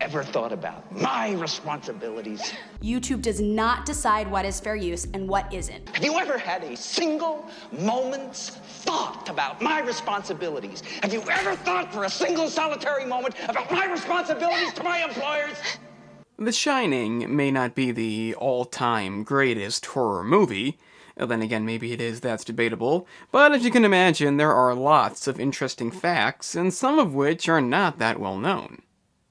ever thought about my responsibilities? YouTube does not decide what is fair use and what isn't. Have you ever had a single moment's thought about my responsibilities? Have you ever thought for a single solitary moment about my responsibilities to my employers? The Shining may not be the all-time greatest horror movie. Then again, maybe it is, that's debatable. But as you can imagine, there are lots of interesting facts, and some of which are not that well known.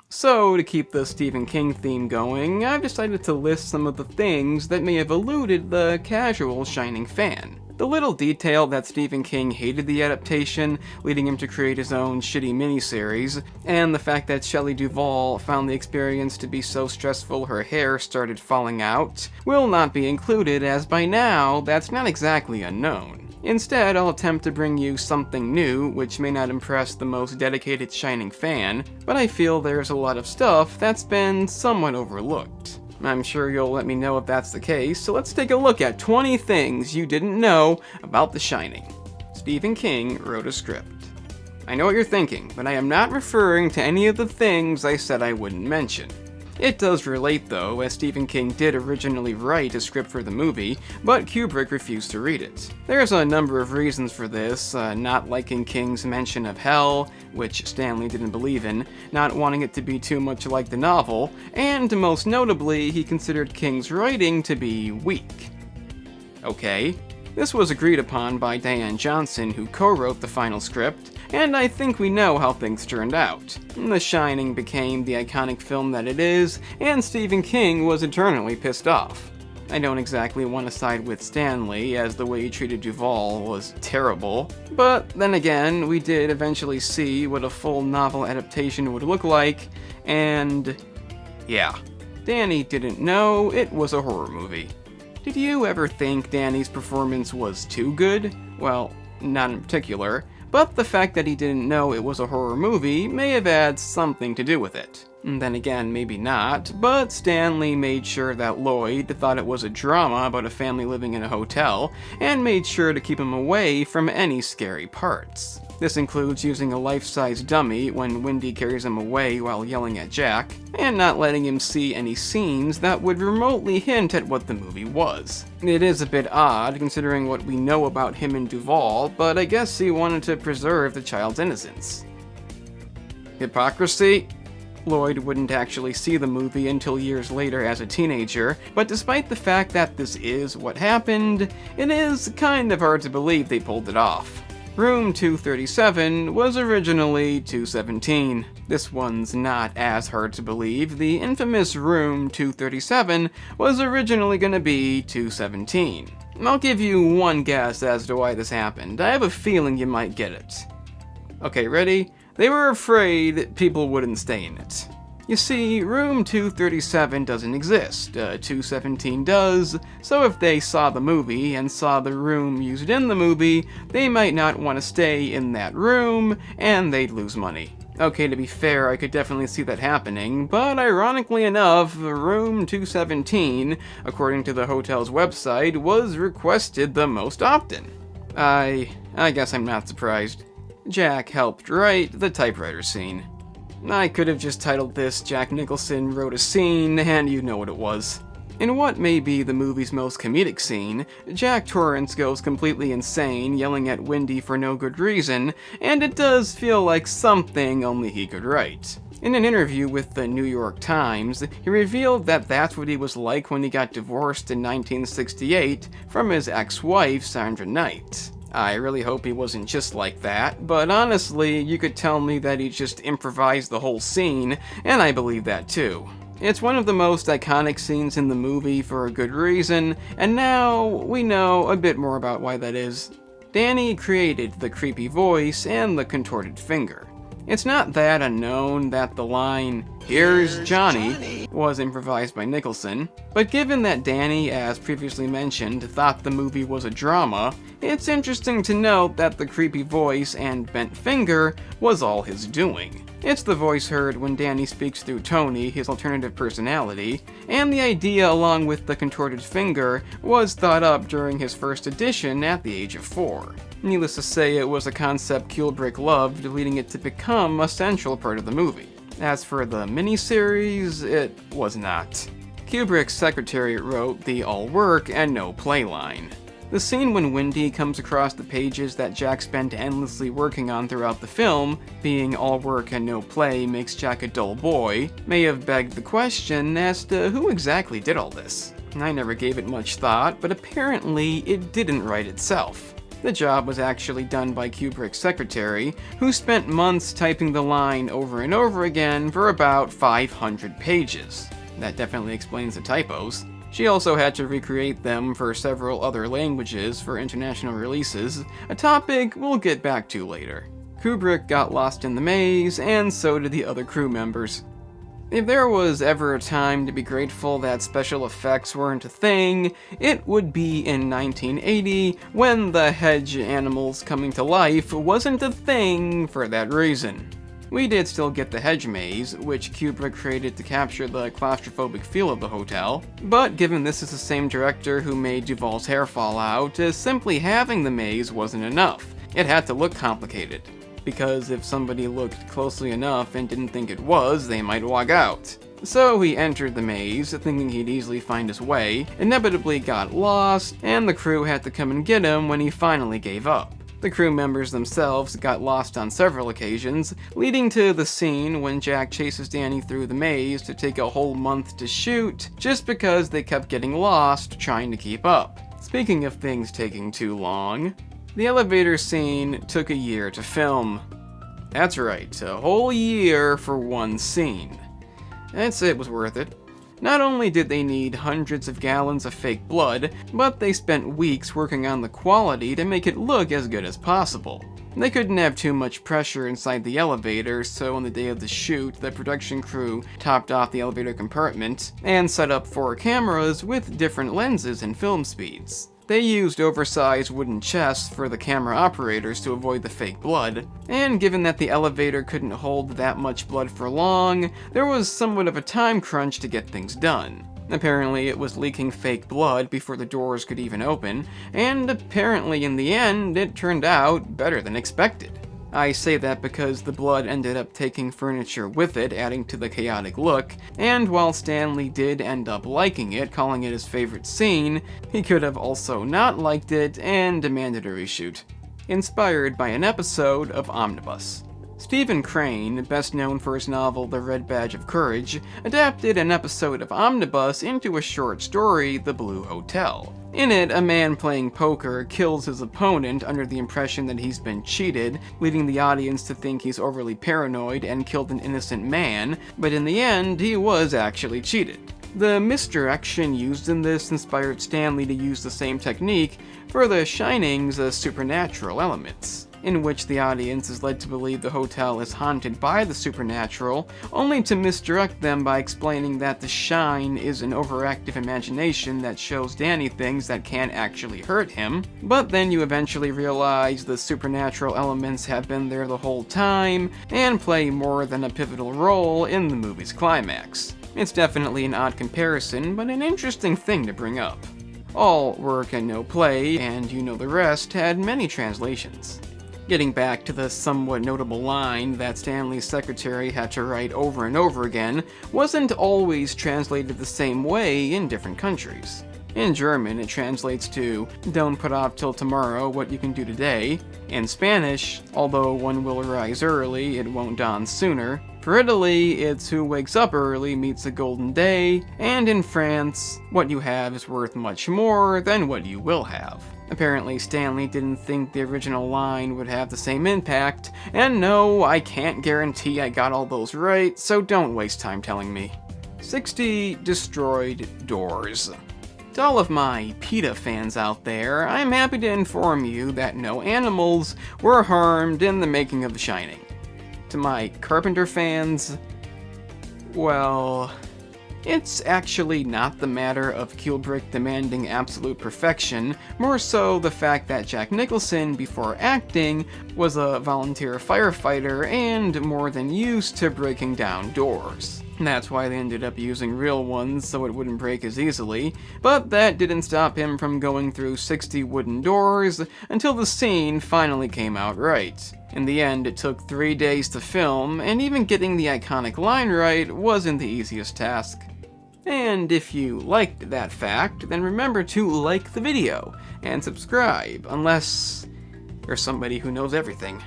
So, to keep the Stephen King theme going, I've decided to list some of the things that may have eluded the casual Shining fan. The little detail that Stephen King hated the adaptation, leading him to create his own shitty miniseries, and the fact that Shelley Duvall found the experience to be so stressful her hair started falling out, will not be included, as by now, that's not exactly unknown. Instead, I'll attempt to bring you something new, which may not impress the most dedicated Shining fan, but I feel there's a lot of stuff that's been somewhat overlooked. I'm sure you'll let me know if that's the case, so let's take a look at 20 things you didn't know about The Shining. Stephen King wrote a script. I know what you're thinking, but I am not referring to any of the things I said I wouldn't mention. It does relate though, as Stephen King did originally write a script for the movie, but Kubrick refused to read it. There's a number of reasons for this, not liking King's mention of hell, which Stanley didn't believe in, not wanting it to be too much like the novel, and most notably, he considered King's writing to be weak. Okay, this was agreed upon by Diane Johnson, who co-wrote the final script, and I think we know how things turned out. The Shining became the iconic film that it is, and Stephen King was eternally pissed off. I don't exactly want to side with Stanley, as the way he treated Duvall was terrible, but then again, we did eventually see what a full novel adaptation would look like, and yeah, Danny didn't know it was a horror movie. Did you ever think Danny's performance was too good? Well, not in particular, but the fact that he didn't know it was a horror movie may have had something to do with it. Then again, maybe not, but Stanley made sure that Lloyd thought it was a drama about a family living in a hotel, and made sure to keep him away from any scary parts. This includes using a life-size dummy when Wendy carries him away while yelling at Jack, and not letting him see any scenes that would remotely hint at what the movie was. It is a bit odd, considering what we know about him and Duvall, but I guess he wanted to preserve the child's innocence. Hypocrisy? Lloyd wouldn't actually see the movie until years later as a teenager, but despite the fact that this is what happened, it is kind of hard to believe they pulled it off. Room 237 was originally 217. This one's not as hard to believe. The infamous Room 237 was originally gonna be 217. I'll give you one guess as to why this happened. I have a feeling you might get it. Okay, ready? They were afraid people wouldn't stay in it. You see, room 237 doesn't exist, 217 does, so if they saw the movie and saw the room used in the movie, they might not want to stay in that room, and they'd lose money. Okay, to be fair, I could definitely see that happening, but ironically enough, room 217, according to the hotel's website, was requested the most often. I guess I'm not surprised. Jack helped write the typewriter scene. I could have just titled this Jack Nicholson Wrote a Scene, and you know what it was. In what may be the movie's most comedic scene, Jack Torrance goes completely insane, yelling at Wendy for no good reason, and it does feel like something only he could write. In an interview with the New York Times, he revealed that that's what he was like when he got divorced in 1968 from his ex-wife, Sandra Knight. I really hope he wasn't just like that, but honestly, you could tell me that he just improvised the whole scene, and I believe that too. It's one of the most iconic scenes in the movie for a good reason, and now we know a bit more about why that is. Danny created the creepy voice and the contorted finger. It's not that unknown that the line, "Here's Johnny," was improvised by Nicholson, but given that Danny, as previously mentioned, thought the movie was a drama, it's interesting to note that the creepy voice and bent finger was all his doing. It's the voice heard when Danny speaks through Tony, his alternative personality, and the idea along with the contorted finger was thought up during his first edition at the age of 4. Needless to say, it was a concept Kubrick loved, leading it to become a central part of the movie. As for the miniseries, it was not. Kubrick's secretary wrote the all work and no play line. The scene when Wendy comes across the pages that Jack spent endlessly working on throughout the film, being all work and no play makes Jack a dull boy, may have begged the question as to who exactly did all this. I never gave it much thought, but apparently it didn't write itself. The job was actually done by Kubrick's secretary, who spent months typing the line over and over again for about 500 pages. That definitely explains the typos. She also had to recreate them for several other languages for international releases, a topic we'll get back to later. Kubrick got lost in the maze, and so did the other crew members. If there was ever a time to be grateful that special effects weren't a thing, it would be in 1980, when the hedge animals coming to life wasn't a thing for that reason. We did still get the hedge maze, which Kubrick created to capture the claustrophobic feel of the hotel, but given this is the same director who made Duvall's hair fall out, simply having the maze wasn't enough. It had to look complicated, because if somebody looked closely enough and didn't think it was, they might walk out. So he entered the maze, thinking he'd easily find his way, inevitably got lost, and the crew had to come and get him when he finally gave up. The crew members themselves got lost on several occasions, leading to the scene when Jack chases Danny through the maze to take a whole month to shoot, just because they kept getting lost trying to keep up. Speaking of things taking too long, the elevator scene took a year to film. That's right, a whole year for one scene. I'd say it was worth it. Not only did they need hundreds of gallons of fake blood, but they spent weeks working on the quality to make it look as good as possible. They couldn't have too much pressure inside the elevator, so on the day of the shoot, the production crew topped off the elevator compartment and set up 4 cameras with different lenses and film speeds. They used oversized wooden chests for the camera operators to avoid the fake blood, and given that the elevator couldn't hold that much blood for long, there was somewhat of a time crunch to get things done. Apparently it was leaking fake blood before the doors could even open, and apparently in the end it turned out better than expected. I say that because the blood ended up taking furniture with it, adding to the chaotic look, and while Stanley did end up liking it, calling it his favorite scene, he could have also not liked it and demanded a reshoot. Inspired by an episode of Omnibus. Stephen Crane, best known for his novel The Red Badge of Courage, adapted an episode of Omnibus into a short story, The Blue Hotel. In it, a man playing poker kills his opponent under the impression that he's been cheated, leading the audience to think he's overly paranoid and killed an innocent man, but in the end, he was actually cheated. The misdirection used in this inspired Stanley to use the same technique for The Shining's supernatural elements, in which the audience is led to believe the hotel is haunted by the supernatural, only to misdirect them by explaining that the shine is an overactive imagination that shows Danny things that can't actually hurt him, but then you eventually realize the supernatural elements have been there the whole time, and play more than a pivotal role in the movie's climax. It's definitely an odd comparison, but an interesting thing to bring up. All work and no play, and you know the rest, had many translations. Getting back to the somewhat notable line that Stanley's secretary had to write over and over again wasn't always translated the same way in different countries. In German, it translates to, "Don't put off till tomorrow what you can do today." In Spanish, "Although one will rise early, it won't dawn sooner." For Italy, it's "Who wakes up early meets a golden day." And in France, "What you have is worth much more than what you will have." Apparently, Stanley didn't think the original line would have the same impact, and no, I can't guarantee I got all those right, so don't waste time telling me. 60 destroyed doors. To all of my PETA fans out there, I'm happy to inform you that no animals were harmed in the making of The Shining. To my Carpenter fans, well, it's actually not the matter of Kubrick demanding absolute perfection, more so the fact that Jack Nicholson, before acting, was a volunteer firefighter and more than used to breaking down doors. That's why they ended up using real ones so it wouldn't break as easily, but that didn't stop him from going through 60 wooden doors until the scene finally came out right. In the end, it took 3 days to film, and even getting the iconic line right wasn't the easiest task. And if you liked that fact, then remember to like the video and subscribe, unless you're somebody who knows everything.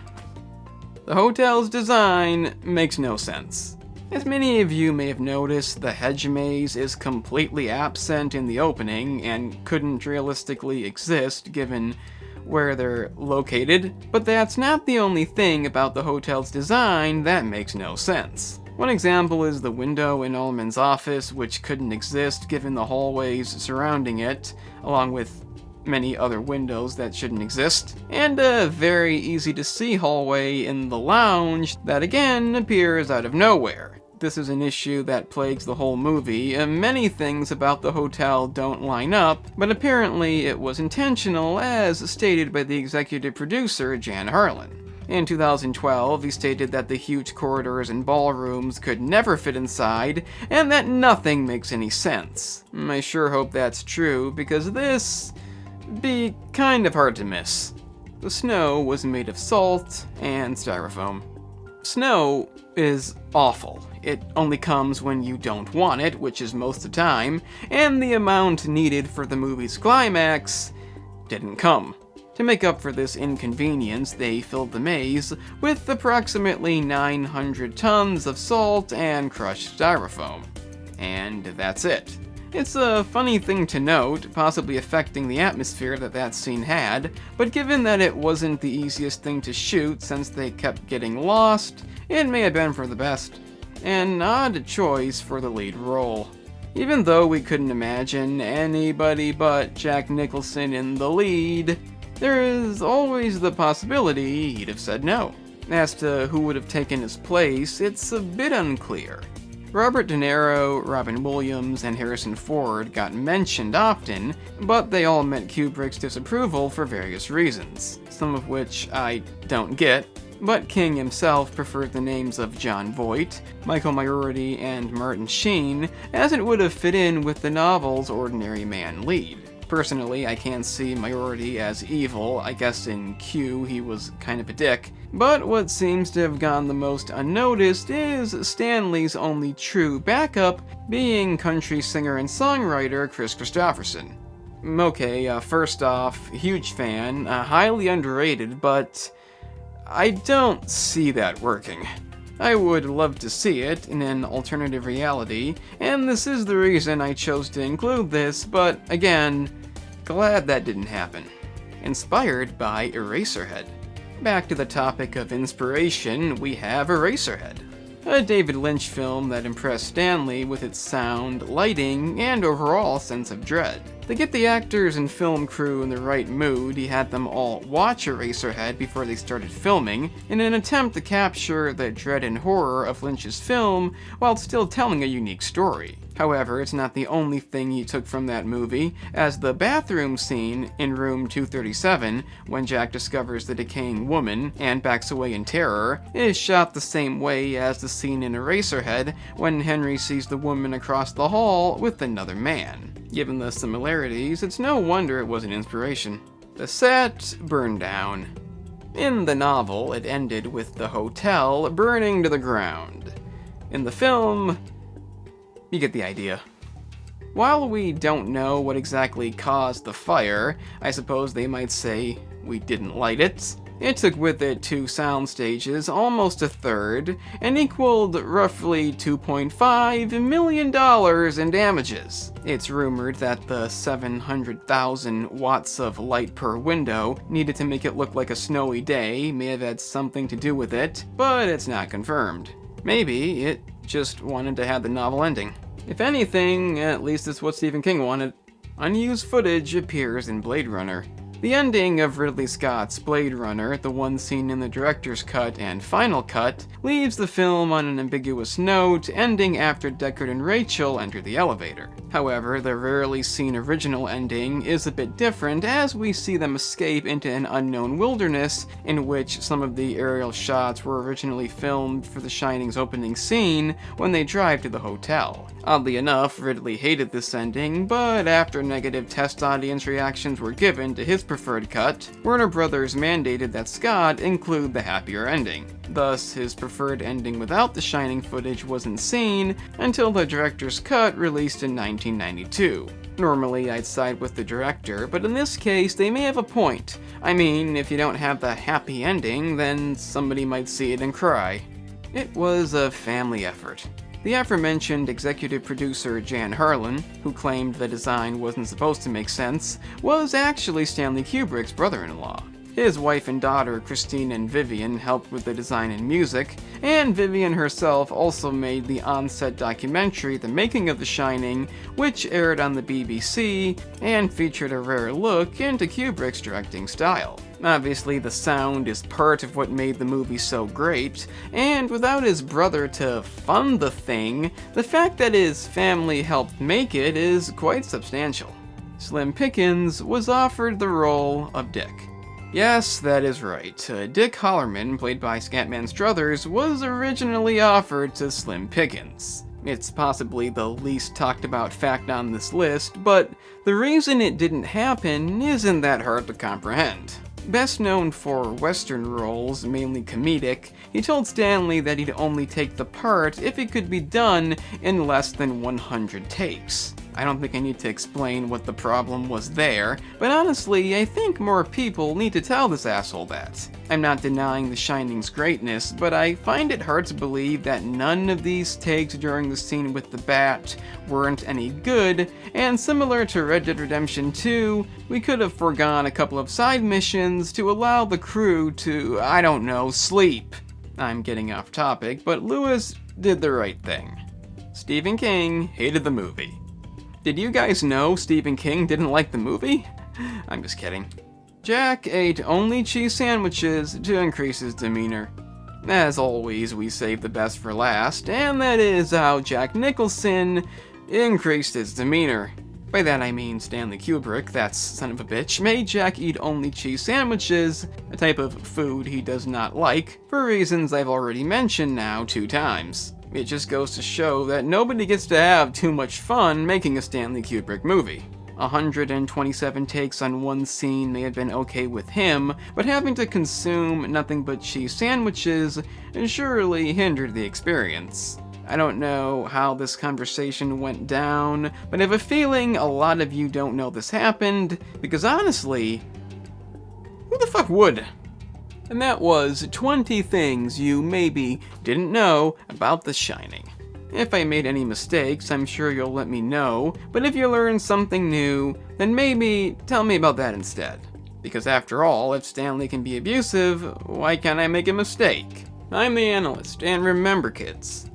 The hotel's design makes no sense. As many of you may have noticed, the hedge maze is completely absent in the opening and couldn't realistically exist given where they're located, but that's not the only thing about the hotel's design that makes no sense. One example is the window in Ullman's office, which couldn't exist given the hallways surrounding it, along with many other windows that shouldn't exist, and a very easy to see hallway in the lounge that again appears out of nowhere. This is an issue that plagues the whole movie. Many things about the hotel don't line up, but apparently it was intentional, as stated by the executive producer, Jan Harlan. In 2012, he stated that the huge corridors and ballrooms could never fit inside, and that nothing makes any sense. I sure hope that's true, because this be kind of hard to miss. The snow was made of salt and styrofoam. Snow is awful. It only comes when you don't want it, which is most of the time, and the amount needed for the movie's climax didn't come. To make up for this inconvenience, they filled the maze with approximately 900 tons of salt and crushed styrofoam. And that's it. It's a funny thing to note, possibly affecting the atmosphere that scene had, but given that it wasn't the easiest thing to shoot since they kept getting lost, it may have been for the best. An odd choice for the lead role. Even though we couldn't imagine anybody but Jack Nicholson in the lead, there is always the possibility he'd have said no. As to who would have taken his place, it's a bit unclear. Robert De Niro, Robin Williams, and Harrison Ford got mentioned often, but they all met Kubrick's disapproval for various reasons, some of which I don't get, but King himself preferred the names of Jon Voight, Michael Maiority, and Martin Sheen, as it would have fit in with the novel's ordinary man lead. Personally, I can't see Maiority as evil. I guess in Q he was kind of a dick. But what seems to have gone the most unnoticed is Stanley's only true backup being country singer and songwriter Chris Christopherson. Okay, first off, huge fan, highly underrated, but I don't see that working. I would love to see it in an alternative reality, and this is the reason I chose to include this, but again, glad that didn't happen. Inspired by Eraserhead. Back to the topic of inspiration, we have Eraserhead, a David Lynch film that impressed Stanley with its sound, lighting, and overall sense of dread. To get the actors and film crew in the right mood, he had them all watch Eraserhead before they started filming, in an attempt to capture the dread and horror of Lynch's film while still telling a unique story. However, it's not the only thing he took from that movie, as the bathroom scene in room 237, when Jack discovers the decaying woman and backs away in terror, is shot the same way as the scene in Eraserhead when Henry sees the woman across the hall with another man. Given the similarities, it's no wonder it was an inspiration. The set burned down. In the novel, it ended with the hotel burning to the ground. In the film, you get the idea. While we don't know what exactly caused the fire, I suppose they might say we didn't light it. It took with it 2 sound stages, almost a third, and equaled roughly $2.5 million in damages. It's rumored that the 700,000 watts of light per window needed to make it look like a snowy day may have had something to do with it, but it's not confirmed. Maybe it just wanted to have the novel ending. If anything, at least it's what Stephen King wanted. Unused footage appears in Blade Runner. The ending of Ridley Scott's Blade Runner, the one seen in the director's cut and final cut, leaves the film on an ambiguous note, ending after Deckard and Rachel enter the elevator. However, the rarely seen original ending is a bit different, as we see them escape into an unknown wilderness in which some of the aerial shots were originally filmed for The Shining's opening scene when they drive to the hotel. Oddly enough, Ridley hated this ending, but after negative test audience reactions were given to his preferred cut, Warner Brothers mandated that Scott include the happier ending. Thus, his preferred ending without The Shining footage wasn't seen until the director's cut released in 1992. Normally, I'd side with the director, but in this case, they may have a point. I mean, if you don't have the happy ending, then somebody might see it and cry. It was a family effort. The aforementioned executive producer Jan Harlan, who claimed the design wasn't supposed to make sense, was actually Stanley Kubrick's brother-in-law. His wife and daughter, Christine and Vivian, helped with the design and music, and Vivian herself also made the on-set documentary The Making of The Shining, which aired on the BBC and featured a rare look into Kubrick's directing style. Obviously, the sound is part of what made the movie so great, and without his brother to fund the thing, the fact that his family helped make it is quite substantial. Slim Pickens was offered the role of Dick. Yes, that is right. Dick Hallorann, played by Scatman Crothers, was originally offered to Slim Pickens. It's possibly the least talked about fact on this list, but the reason it didn't happen isn't that hard to comprehend. Best known for Western roles, mainly comedic, he told Stanley that he'd only take the part if it could be done in less than 100 takes. I don't think I need to explain what the problem was there, but honestly, I think more people need to tell this asshole that. I'm not denying The Shining's greatness, but I find it hard to believe that none of these takes during the scene with the bat weren't any good, and similar to Red Dead Redemption 2, we could have foregone a couple of side missions to allow the crew to, I don't know, sleep. I'm getting off topic, but Lewis did the right thing. Stephen King hated the movie. Did you guys know Stephen King didn't like the movie? I'm just kidding. Jack ate only cheese sandwiches to increase his demeanor. As always, we save the best for last, and that is how Jack Nicholson increased his demeanor. By that I mean Stanley Kubrick, that son of a bitch, made Jack eat only cheese sandwiches, a type of food he does not like, for reasons I've already mentioned now 2 times. It just goes to show that nobody gets to have too much fun making a Stanley Kubrick movie. 127 takes on one scene may have been okay with him, but having to consume nothing but cheese sandwiches surely hindered the experience. I don't know how this conversation went down, but I have a feeling a lot of you don't know this happened, because honestly, who the fuck would? And that was 20 things you maybe didn't know about The Shining. If I made any mistakes, I'm sure you'll let me know, but if you learned something new, then maybe tell me about that instead. Because after all, if Stanley can be abusive, why can't I make a mistake? I'm the analyst, and remember kids,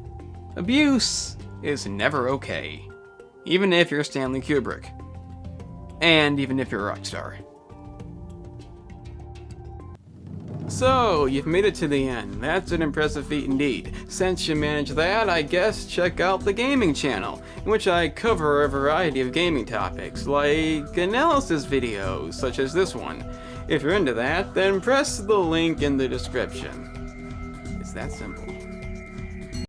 abuse is never okay. Even if you're Stanley Kubrick. And even if you're a rock star. So, you've made it to the end. That's an impressive feat indeed. Since you managed that, I guess check out the gaming channel, in which I cover a variety of gaming topics, like analysis videos, such as this one. If you're into that, then press the link in the description. It's that simple.